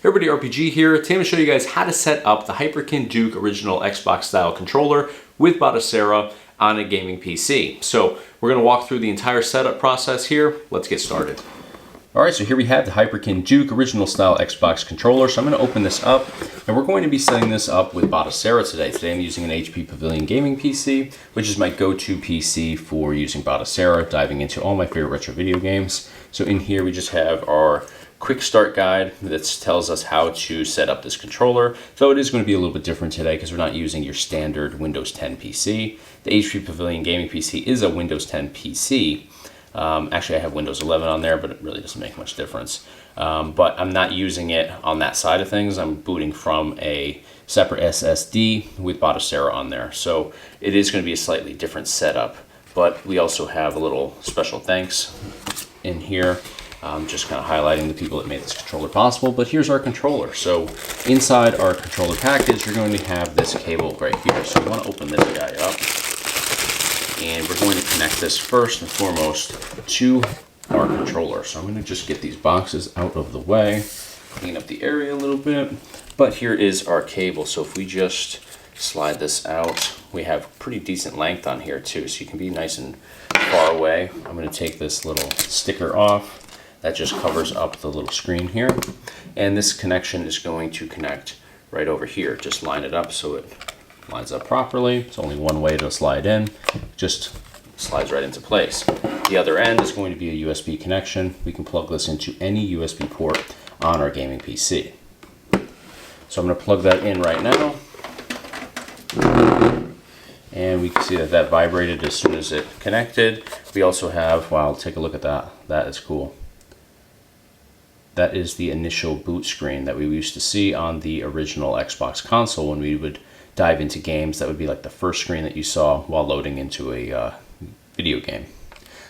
Everybody, RPG here. Today I'm going to show you guys how to set up the Hyperkin Duke original Xbox style controller with Batocera on a gaming PC. So we're going to walk through the entire setup process here. Let's get started. Alright, so here we have the Hyperkin Duke original style Xbox controller. So I'm going to open this up and we're going to be setting this up with Batocera today. Today I'm using an HP Pavilion gaming PC, which is my go-to PC for using Batocera, diving into all my favorite retro video games. So in here we just have our quick start guide that tells us how to set up this controller. So it is going to be a little bit different today because we're not using your standard Windows 10 PC. The HP Pavilion gaming PC is a Windows 10 PC. Actually, I have Windows 11 on there, but it really doesn't make much difference. But I'm not using it on that side of things. I'm booting from a separate SSD with Batocera on there. So it is going to be a slightly different setup. But we also have a little special thanks in here. Just kind of highlighting the people that made this controller possible. But here's our controller. So inside our controller package, you're going to have this cable right here. So we want to open this guy up. And we're going to connect this first and foremost to our controller. So I'm going to just get these boxes out of the way, clean up the area a little bit. But here is our cable. So if we just slide this out, we have pretty decent length on here too. So you can be nice and far away. I'm going to take this little sticker off. That just covers up the little screen here. And this connection is going to connect right over here. Just line it up so it lines up properly. It's only one way to slide in. Just slides right into place. The other end is going to be a USB connection. We can plug this into any USB port on our gaming PC. So I'm going to plug that in right now. And we can see that that vibrated as soon as it connected. We also have, wow, take a look at that. That is cool. That is the initial boot screen that we used to see on the original Xbox console when we would dive into games. That would be like the first screen that you saw while loading into a video game.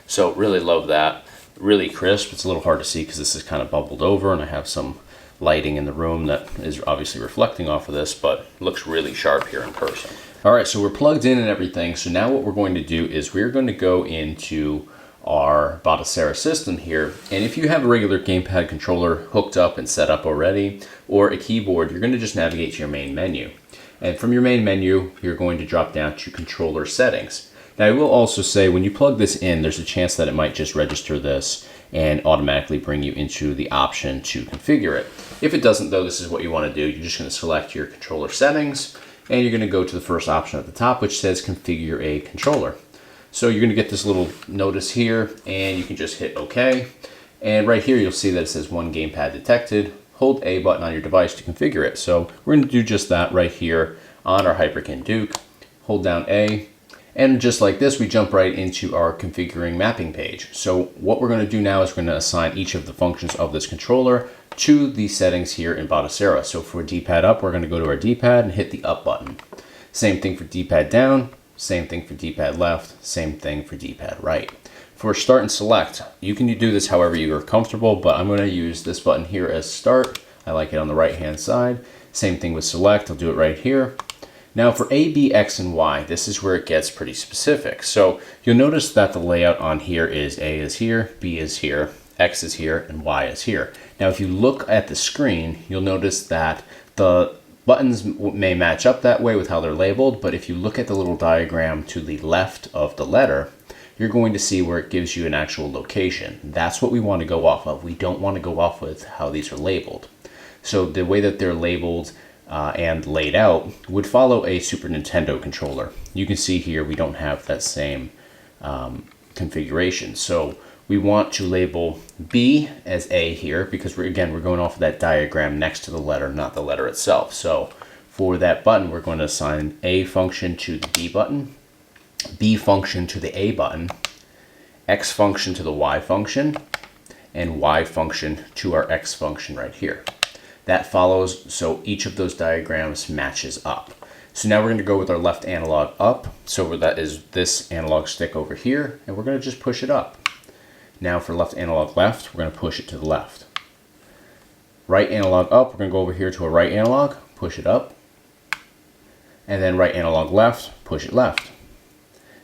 So really love that. Really crisp. It's a little hard to see because this is kind of bubbled over and I have some lighting in the room that is obviously reflecting off of this, but looks really sharp here in person. All right, so we're plugged in and everything. So now what we're going to do is we're going to go into our Batocera system here. And if you have a regular gamepad controller hooked up and set up already, or a keyboard, you're going to just navigate to your main menu. And from your main menu, you're going to drop down to controller settings. Now I will also say when you plug this in, there's a chance that it might just register this and automatically bring you into the option to configure it. If it doesn't though, this is what you want to do. You're just going to select your controller settings and you're going to go to the first option at the top, which says configure a controller. So you're going to get this little notice here and you can just hit OK. And right here, you'll see that it says one gamepad detected. Hold A button on your device to configure it. So we're going to do just that right here on our Hyperkin Duke. Hold down A. And just like this, we jump right into our configuring mapping page. So what we're going to do now is we're going to assign each of the functions of this controller to the settings here in Batocera. So for D-pad up, we're going to go to our D-pad and hit the up button. Same thing for D-pad down. Same thing for D-pad left, same thing for D-pad right. For start and select, you can do this however you are comfortable, but I'm going to use this button here as start. I like it on the right hand side. Same thing with select, I'll do it right here. Now for A, B, X, and Y, this is where it gets pretty specific. So you'll notice that the layout on here is A is here, B is here, X is here, and Y is here. Now if you look at the screen, you'll notice that the buttons may match up that way with how they're labeled, but if you look at the little diagram to the left of the letter, you're going to see where it gives you an actual location. That's what we want to go off of. We don't want to go off with how these are labeled. So the way that they're labeled and laid out would follow a Super Nintendo controller. You can see here we don't have that same configuration. So we want to label B as A here because we're going off of that diagram next to the letter, not the letter itself. So for that button, we're going to assign A function to the B button, B function to the A button, X function to the Y function, and Y function to our X function right here. That follows, so each of those diagrams matches up. So now we're going to go with our left analog up. So that is this analog stick over here, and we're going to just push it up. Now for left analog left, we're going to push it to the left. Right analog up, we're going to go over here to a right analog, push it up. And then right analog left, push it left.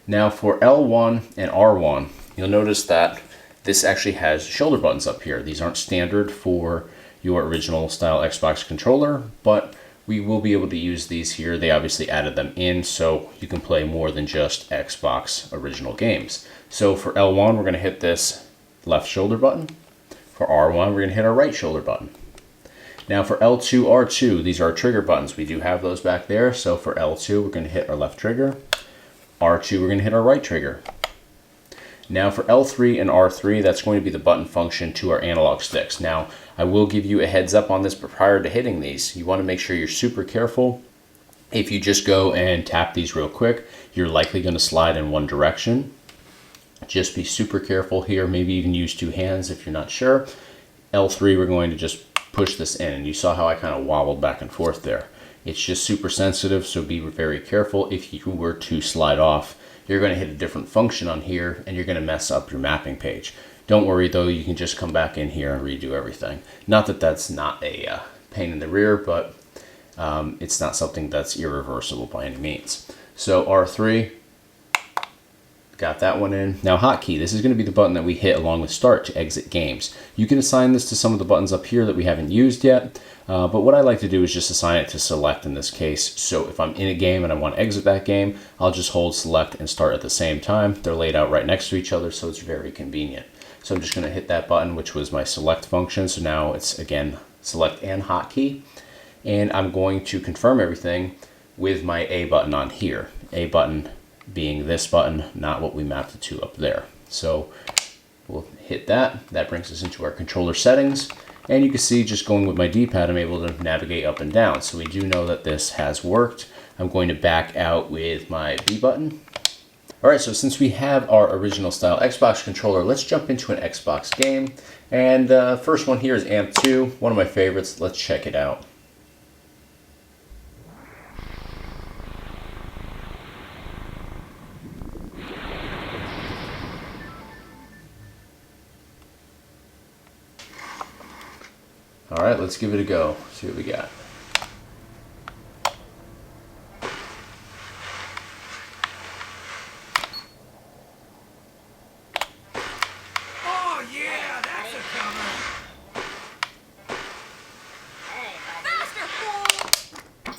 Now for L1 and R1, you'll notice that this actually has shoulder buttons up here. These aren't standard for your original style Xbox controller, but we will be able to use these here. They obviously added them in so you can play more than just Xbox original games. So for L1, we're going to hit this left shoulder button. For R1, we're going to hit our right shoulder button. Now for L2, R2, these are our trigger buttons. We do have those back there. So for L2, we're going to hit our left trigger. R2, we're going to hit our right trigger. Now for L3 and R3, that's going to be the button function to our analog sticks. Now, I will give you a heads up on this, but prior to hitting these, you want to make sure you're super careful. If you just go and tap these real quick, you're likely going to slide in one direction. Just be super careful here, maybe even use two hands if you're not sure. L3, we're going to just push this in, and you saw how I kind of wobbled back and forth there. It's just super sensitive, so be very careful. If you were to slide off, you're going to hit a different function on here and you're going to mess up your mapping page. Don't worry though, you can just come back in here and redo everything. Not that that's not a pain in the rear, but it's not something that's irreversible by any means. So R3, got that one in. Now hotkey, this is going to be the button that we hit along with start to exit games. You can assign this to some of the buttons up here that we haven't used yet, but what I like to do is just assign it to select in this case. So if I'm in a game and I want to exit that game, I'll just hold select and start at the same time. They're laid out right next to each other, so it's very convenient. So I'm just going to hit that button, which was my select function. So now it's again select and hotkey, and I'm going to confirm everything with my A button on here. A button being this button, not what we mapped it to up there. So we'll hit that. That brings us into our controller settings. And you can see just going with my D-pad, I'm able to navigate up and down. So we do know that this has worked. I'm going to back out with my B button. All right, so since we have our original style Xbox controller, let's jump into an Xbox game. And first one here is Amp 2, one of my favorites. Let's check it out. All right, let's give it a go. See what we got. Oh yeah, that's a comer. Faster, fool!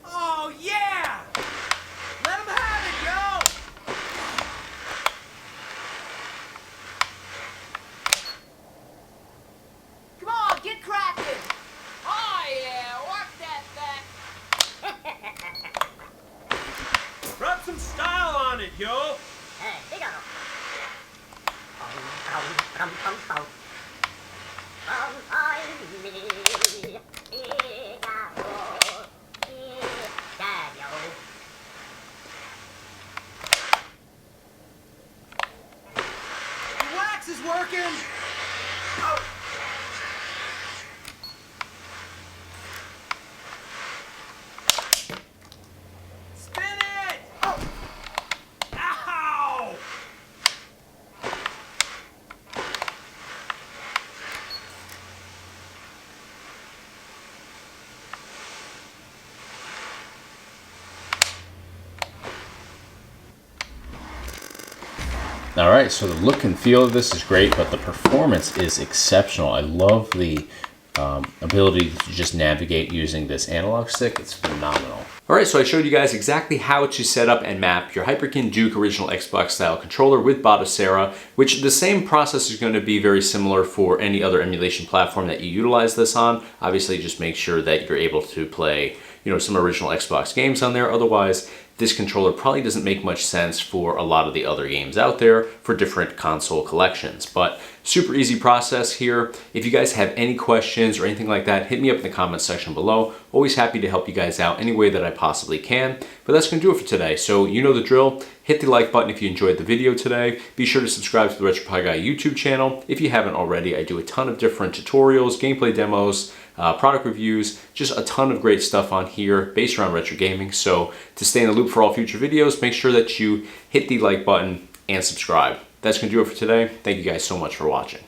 Oh yeah! Let him have it, yo! Come on, get cracking! Oh yeah, work that back! Rub some style on it, yo! Hey, big ol'. The wax is working! Oh. Spin it! Oh. Ow! All right, so the look and feel of this is great, but the performance is exceptional. I love the ability to just navigate using this analog stick. It's phenomenal. All right, so I showed you guys exactly how to set up and map your Hyperkin Duke original Xbox style controller with Batocera, which the same process is going to be very similar for any other emulation platform that you utilize this on. Obviously, just make sure that you're able to play, some original Xbox games on there. Otherwise, this controller probably doesn't make much sense for a lot of the other games out there for different console collections. But super easy process here. If you guys have any questions or anything like that, hit me up in the comments section below. Always happy to help you guys out any way that I possibly can. But that's going to do it for today. So you know the drill. Hit the like button if you enjoyed the video today. Be sure to subscribe to the RetroPie Guy YouTube channel. If you haven't already, I do a ton of different tutorials, gameplay demos, product reviews, just a ton of great stuff on here based around retro gaming. So to stay in the loop for all future videos, make sure that you hit the like button and subscribe. That's going to do it for today. Thank you guys so much for watching.